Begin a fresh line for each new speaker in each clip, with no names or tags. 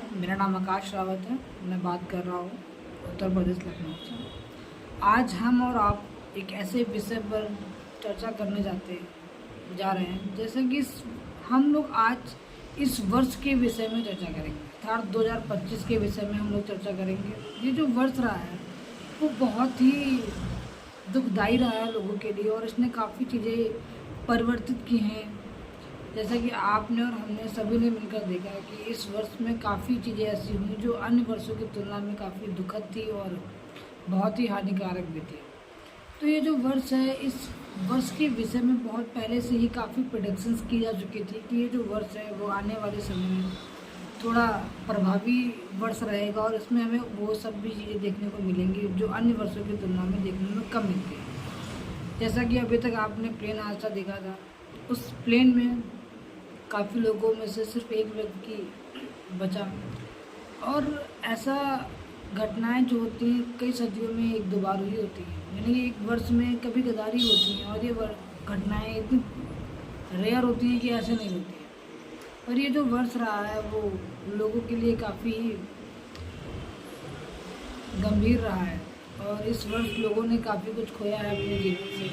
नमस्कार, मेरा नाम आकाश रावत है। मैं बात कर रहा हूँ उत्तर प्रदेश लखनऊ से। आज हम और आप एक ऐसे विषय पर चर्चा करने जा रहे हैं, जैसे कि हम लोग आज इस वर्ष के विषय में चर्चा करेंगे। अर्थात 2025 के विषय में हम लोग चर्चा करेंगे। ये जो वर्ष रहा है वो बहुत ही दुखदाई रहा है लोगों के लिए, और इसने काफ़ी चीज़ें परिवर्तित की हैं। जैसा कि आपने और हमने सभी ने मिलकर देखा है कि इस वर्ष में काफ़ी चीज़ें ऐसी हुई जो अन्य वर्षों की तुलना में काफ़ी दुखद थी और बहुत ही हानिकारक भी थी। तो ये जो वर्ष है, इस वर्ष के विषय में बहुत पहले से ही काफ़ी प्रेडिक्शंस की जा चुकी थी कि ये जो वर्ष है वो आने वाले समय में थोड़ा प्रभावी वर्ष रहेगा, और इसमें हमें वो सब भी चीज़ें देखने को मिलेंगी जो अन्य वर्षों की तुलना में देखने में कम मिलती है। जैसा कि अभी तक आपने प्लेन हादसा देखा था, उस प्लेन में काफ़ी लोगों में से सिर्फ एक व्यक्ति बचा, और ऐसा घटनाएं जो होती हैं कई सदियों में एक दो बार हुई होती हैं, यानी कि एक वर्ष में कभी कदार ही होती हैं, और ये घटनाएं इतनी रेयर होती हैं कि ऐसे नहीं होती हैं। पर ये जो वर्ष रहा है वो लोगों के लिए काफ़ी गंभीर रहा है, और इस वर्ष लोगों ने काफ़ी कुछ खोया है अपने जीवन से।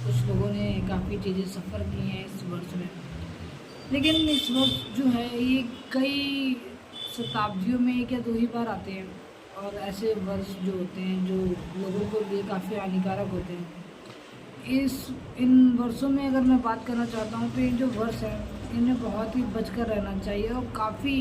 कुछ लोगों ने काफ़ी चीज़ें सफ़र की हैं इस वर्ष में। लेकिन इस वर्ष जो है ये कई शताब्दियों में एक या दो ही बार आते हैं, और ऐसे वर्ष जो होते हैं जो लोगों के लिए काफ़ी हानिकारक होते हैं। इन वर्षों में अगर मैं बात करना चाहता हूँ तो ये जो वर्ष है इन्हें बहुत ही बचकर रहना चाहिए, और काफ़ी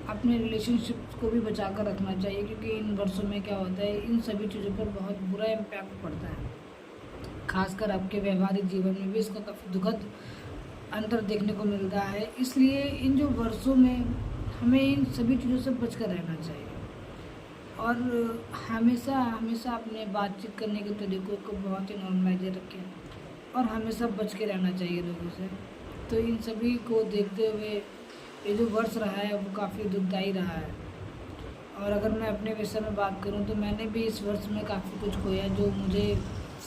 अपने रिलेशनशिप को भी बचा कर रखना चाहिए, क्योंकि इन वर्षों में क्या होता है, इन सभी चीज़ों पर बहुत बुरा इम्पैक्ट पड़ता है। खासकर आपके व्यवहारिक जीवन में भी इसका काफ़ी दुखद अंतर देखने को मिलता है। इसलिए इन जो वर्षों में हमें इन सभी चीज़ों से बचकर रहना चाहिए, और हमेशा हमेशा अपने बातचीत करने के तरीक़ों को बहुत ही नॉर्मलाइज रखें, और हमेशा बच के रहना चाहिए लोगों से। तो इन सभी को देखते हुए ये जो वर्ष रहा है वो काफ़ी दुखदाई रहा है। और अगर मैं अपने विषय में बात करूं तो मैंने भी इस वर्ष में काफ़ी कुछ खोया, जो मुझे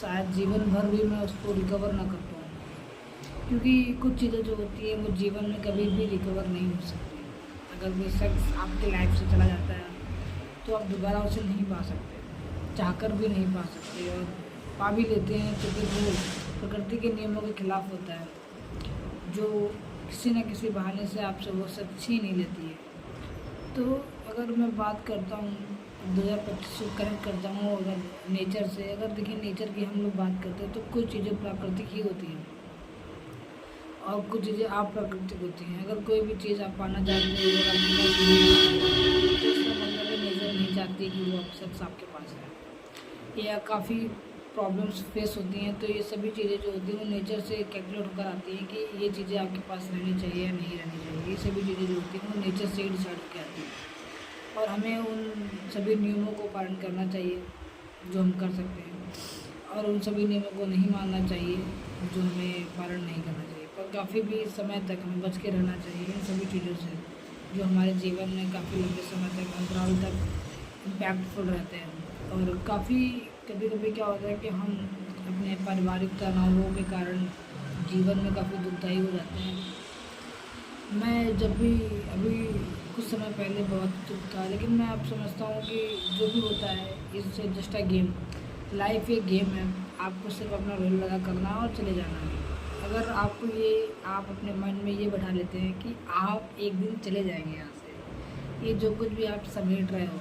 शायद जीवन भर भी मैं उसको रिकवर ना कर पाऊँ, क्योंकि कुछ चीज़ें जो होती हैं वो जीवन में कभी भी रिकवर नहीं हो सकती। अगर कोई शख्स आपकी लाइफ से चला जाता है तो आप दोबारा उसे नहीं पा सकते, चाहकर भी नहीं पा सकते, और पा भी लेते हैं क्योंकि वो प्रकृति के नियमों के खिलाफ होता है, जो किसी न किसी बहाने से आपसे वो शख्स छीन नहीं लेती है। तो अगर मैं बात करता हूँ 2025 से कनेक्ट करता हूँ अगर नेचर से, अगर देखिए नेचर की हम लोग बात करते हैं तो कुछ चीज़ें प्राकृतिक ही होती हैं और कुछ चीज़ें अप्राकृतिक होती हैं। अगर कोई भी चीज़ आप पाना चाहते हो और आपके पास नहीं है तो इसका मतलब है नेचर नहीं चाहती कि वो शख्स आपके पास है, या काफ़ी प्रॉब्लम्स फेस होती हैं। तो ये सभी चीज़ें जो होती हैं वो नेचर से कैलकुलेट होकर आती हैं कि ये चीज़ें आपके पास रहनी चाहिए या नहीं रहनी चाहिए। ये सभी चीज़ें जो होती हैं वो नेचर से ही डिसाइड होकर आती हैं, और हमें उन सभी नियमों को पालन करना चाहिए जो हम कर सकते हैं, और उन सभी नियमों को नहीं मानना चाहिए जो हमें पालन नहीं करना चाहिए। पर काफ़ी भी समय तक हमें बच के रहना चाहिए इन सभी चीज़ों से जो हमारे जीवन में काफ़ी लंबे समय तक अंतराल तक इम्पैक्टफुल रहते हैं। और काफ़ी कभी कभी क्या होता है कि हम अपने पारिवारिक तनावों के कारण जीवन में काफ़ी दुखदाई हो जाते हैं। मैं जब भी अभी कुछ समय पहले बहुत दुख था, लेकिन मैं अब समझता हूँ कि जो भी होता है इससे जस्ट अ गेम, लाइफ एक गेम है। आपको सिर्फ अपना रोल लगा करना है और चले जाना है। अगर आपको आप अपने मन में ये बैठा लेते हैं कि आप एक दिन चले जाएंगे यहाँ से, ये जो कुछ भी आप समेट रहे हो,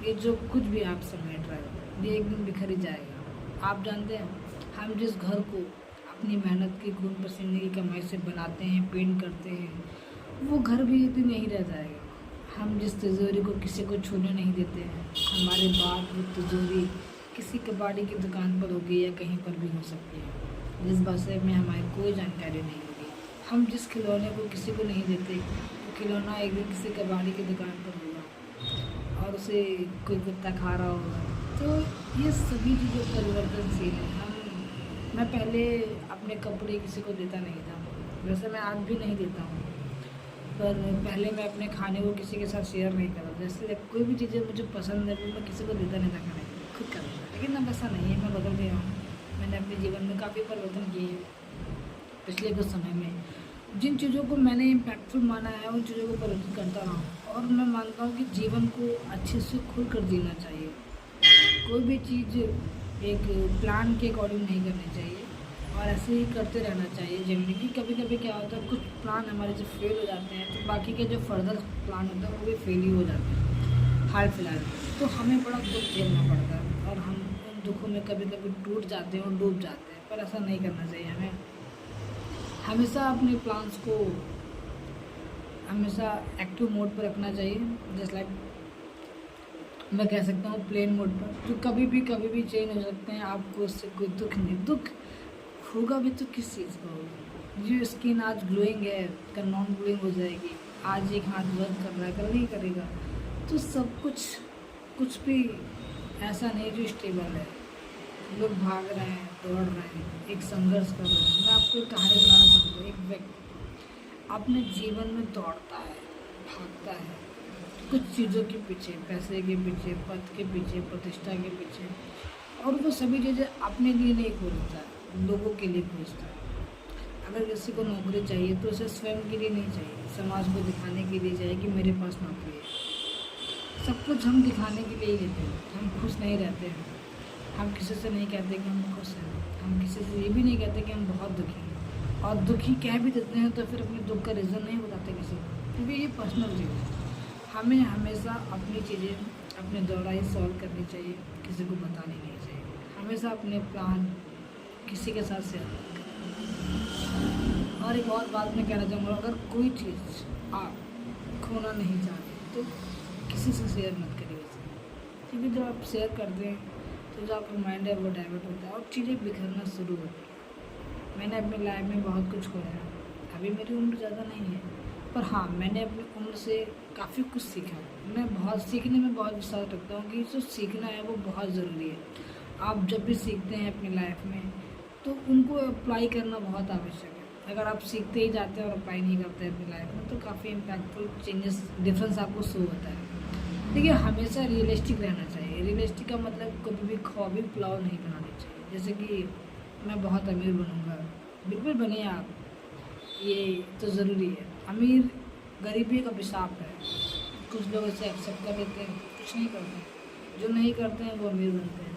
ये जो कुछ भी आप समेट रहे हो, ये एक दिन बिखर ही जाएगा। आप जानते हैं हम जिस घर को अपनी मेहनत की खून पसीने की कमाई से बनाते हैं, पेंट करते हैं, वो घर भी एक दिन यहीं रह जाएगा। हम जिस तिजोरी को किसी को छूने नहीं देते हैं, हमारे बाद वो तिजोरी किसी कबाड़ी की दुकान पर होगी या कहीं पर भी हो सकती है जिस बारे में हमारी कोई जानकारी नहीं होगी। हम जिस खिलौने को किसी को नहीं देते वो खिलौना एक दिन किसी कबाड़ी की दुकान पर होगा और उसे कोई कुत्ता खा रहा होगा। तो ये सभी चीज़ें परिवर्तनशील हैं। मैं पहले अपने कपड़े किसी को देता नहीं था, वैसे मैं आज भी नहीं देता हूँ, पर पहले मैं अपने खाने को किसी के साथ शेयर नहीं करता। जैसे कोई भी चीज़ें मुझे पसंद है वो मैं किसी को देता नहीं था खाने को, खुद कर लेता। लेकिन अब ऐसा नहीं है, मैं बदल गया हूँ। मैंने अपने जीवन में काफ़ी परिवर्तन किए हैं पिछले कुछ समय में, जिन चीज़ों को मैंने इम्पैक्टफुल माना है उन चीज़ों को परिवर्तित करता रहा हूँ। और मैं मानता हूँ कि जीवन को अच्छे से खुल कर जीना चाहिए। कोई भी चीज़ एक प्लान के अकॉर्डिंग नहीं करनी चाहिए और ऐसे ही करते रहना चाहिए। जनरली कि कभी कभी क्या होता है, कुछ प्लान हमारे जब फेल हो जाते हैं तो बाकी के जो फर्दर प्लान होता है वो भी फेल ही हो जाते हैं हाल फिलहाल। तो हमें बड़ा दुख झेलना पड़ता है और हम उन दुखों में कभी कभी टूट जाते हैं और डूब जाते हैं। पर ऐसा नहीं करना चाहिए। हमें हमेशा अपने प्लान्स को हमेशा एक्टिव मोड पर रखना चाहिए। जस्ट लाइक मैं कह सकता हूँ प्लेन मोड पर, जो कभी भी चेंज हो सकते हैं। आपको उससे कोई दुख नहीं, दुख होगा भी तो किस चीज़ का होगा। जो स्किन आज ग्लोइंग है कल नॉन ग्लोइंग हो जाएगी। आज एक हाथ वर्क कर रहा है कल नहीं करेगा। तो सब कुछ भी ऐसा नहीं जो स्टेबल है। लोग भाग रहे हैं, दौड़ रहे हैं, एक संघर्ष कर रहे हैं। मैं आपको एक कहानी सुनाना चाहूँगा। एक व्यक्ति अपने जीवन में दौड़ता है, भागता है कुछ चीज़ों के पीछे, पैसे के पीछे, पद के पीछे, प्रतिष्ठा के पीछे, और वो सभी चीज़ें अपने लिए नहीं खोजता है, लोगों के लिए खोजता है। अगर किसी को नौकरी चाहिए तो उसे स्वयं के लिए नहीं चाहिए, समाज को दिखाने के लिए चाहिए कि मेरे पास नौकरी है। सब कुछ हम दिखाने के लिए ही लेते हैं, हम खुश नहीं रहते हैं। हम किसी से नहीं कहते कि हम खुश हैं, हम किसी से ये भी नहीं कहते कि हम बहुत दुखी हैं। और दुखी कह भी देते हैं तो फिर अपने दुख का रीज़न नहीं बताते किसी को, क्योंकि ये पर्सनल चीज़ है। हमें हमेशा अपनी चीज़ें अपने द्वारा ही सॉल्व करनी चाहिए, किसी को बतानी नहीं चाहिए। हमेशा अपने प्लान किसी के साथ शेयर करें। और एक और बात मैं कहना चाहूँगा, अगर कोई चीज़ आप खोना नहीं चाहते तो किसी से शेयर मत करिए उसे, क्योंकि जब आप शेयर करते हैं तो जो आपका माइंड है वो डाइवर्ट होता है और चीज़ें बिखरना शुरू होती है। मैंने अपनी लाइफ में बहुत कुछ खोया है। अभी मेरी उम्र ज़्यादा नहीं है, पर हाँ मैंने अपनी उम्र से काफ़ी कुछ सीखा। मैं बहुत सीखने में बहुत विश्वास रखता हूँ कि जो सीखना है वो बहुत ज़रूरी है। आप जब भी सीखते हैं अपनी लाइफ में तो उनको अप्लाई करना बहुत आवश्यक है। अगर आप सीखते ही जाते हैं और अप्लाई नहीं करते हैं अपनी लाइफ में तो काफ़ी इम्पैक्टफुल चेंजेस डिफरेंस आपको शो होता है। देखिए हमेशा रियलिस्टिक रहना चाहिए। रियलिस्टिक का मतलब कभी भी ख्वाबी पुलाव नहीं बनानी चाहिए। जैसे कि मैं बहुत अमीर बनूंगा, बिल्कुल बनिए आप, ये तो ज़रूरी है। अमीर गरीबी का अभिशाप है। कुछ लोग इसे एक्सेप्ट कर लेते हैं, कुछ नहीं करते हैं। जो नहीं करते हैं वो अमीर बनते हैं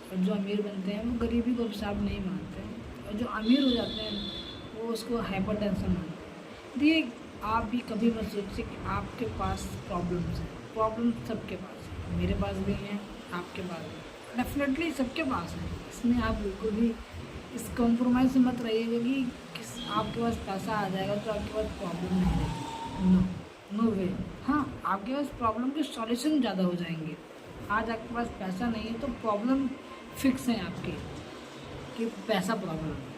और जो अमीर बनते हैं वो गरीबी को अभिशाप नहीं मानते हैं, और जो अमीर हो जाते हैं वो उसको हाइपर टेंशन मानते हैं। देखिए आप भी कभी मत सोचिए कि आपके पास प्रॉब्लम्स हैं। प्रॉब्लम सबके पास है, मेरे पास भी हैं, आपके पास भी डेफिनेटली सबके पास है। इसमें आप बिल्कुल भी इस कॉम्प्रोमाइज़ से मत रहिएगा कि आपके पास पैसा आ जाएगा तो आपके पास प्रॉब्लम नहीं रहेगी। नो वे। हाँ आपके पास प्रॉब्लम के सॉल्यूशन ज़्यादा हो जाएंगे। आज आपके पास पैसा नहीं है तो प्रॉब्लम फिक्स है आपके, कि पैसा प्रॉब्लम है।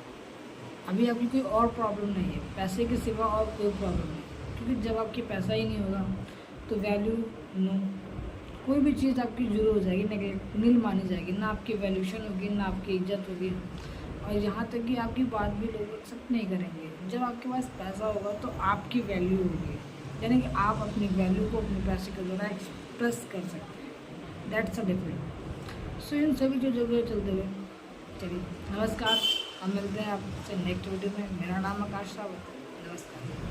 अभी आपकी कोई और प्रॉब्लम नहीं है, पैसे के सिवा और कोई प्रॉब्लम नहीं, क्योंकि जब आपके पैसा ही नहीं होगा तो वैल्यू नो, कोई भी चीज़ आपकी जीरो हो जाएगी, नेगलेक्ट नील मानी जाएगी, ना आपकी वैल्यूशन होगी ना आपकी इज्जत होगी, और यहाँ तक कि आपकी बात भी लोग एक्सेप्ट नहीं करेंगे। जब आपके पास पैसा होगा तो आपकी वैल्यू होगी, यानी कि आप अपनी वैल्यू को अपने पैसे के द्वारा एक्सप्रेस कर सकते हैं। That's a different. सो इन सभी चीज़ों को चलते हुए चलिए नमस्कार, हम मिलते हैं आपसे नेक्स्ट वीडियो में। मेरा नाम आकाश रावत, नमस्कार।